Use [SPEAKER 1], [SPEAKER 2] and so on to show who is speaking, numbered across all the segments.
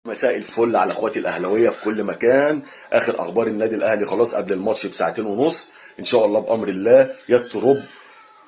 [SPEAKER 1] مساء الفل على اخواتي الاهلاويه في كل مكان. اخر اخبار النادي الاهلي خلاص قبل الماتش بساعتين ونص ان شاء الله بامر الله. يستروب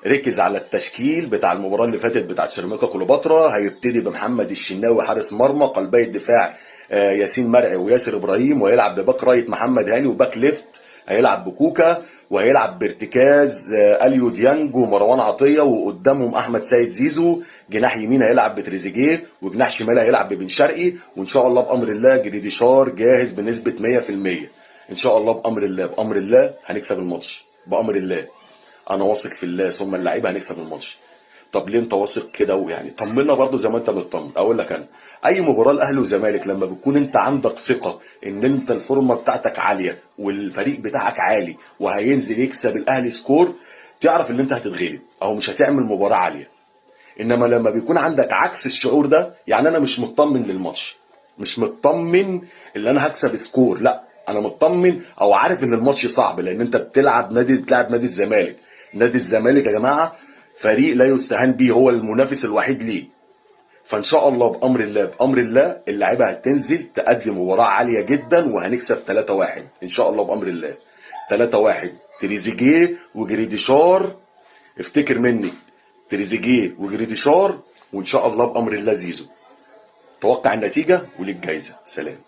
[SPEAKER 1] ركز على التشكيل بتاع المباراه اللي فاتت بتاعت سيراميكا كليوباترا. هيبتدي بمحمد الشناوي حارس مرمى، قلبي الدفاع ياسين مرعي وياسر ابراهيم، وهيلعب بباك رايت محمد هاني، وباك ليفت هيلعب بكوكا، وهيلعب بارتكاز اليو ديانج ومروان عطيه، وقدامهم احمد سيد زيزو. جناح يمين هيلعب بتريزيجيه، وجناح شمال هيلعب ببن شرقي. وان شاء الله بامر الله جريديشار جاهز بنسبه 100%. ان شاء الله بامر الله بامر الله هنكسب الماتش بامر الله. انا واثق في الله ثم اللعيبه هنكسب الماتش. طب ليه انت واثق كده؟ ويعني طمنا برضو زي ما انت مطمن. اقول لك انا، اي مباراه الاهلي والزمالك لما بتكون انت عندك ثقه ان انت الفورمه بتاعتك عاليه والفريق بتاعك عالي وهينزل يكسب الاهلي سكور، تعرف ان انت هتتغلب او مش هتعمل مباراه عاليه. انما لما بيكون عندك عكس الشعور ده، يعني انا مش مطمن للماتش، مش مطمن ان انا هكسب سكور، لا انا مطمن او عارف ان الماتش صعب، لان انت بتلعب نادي الزمالك. نادي الزمالك يا جماعه فريق لا يستهان بيه، هو المنافس الوحيد ليه. فان شاء الله بامر الله بامر الله اللعيبه هتنزل تقدم مباراه عاليه جدا وهنكسب 3-1 ان شاء الله بامر الله. 3-1 تريزيجيه وجريديشار، افتكر مني، تريزيجيه وجريديشار، وان شاء الله بامر الله زيزو. توقع النتيجه وليك جايزه. سلام.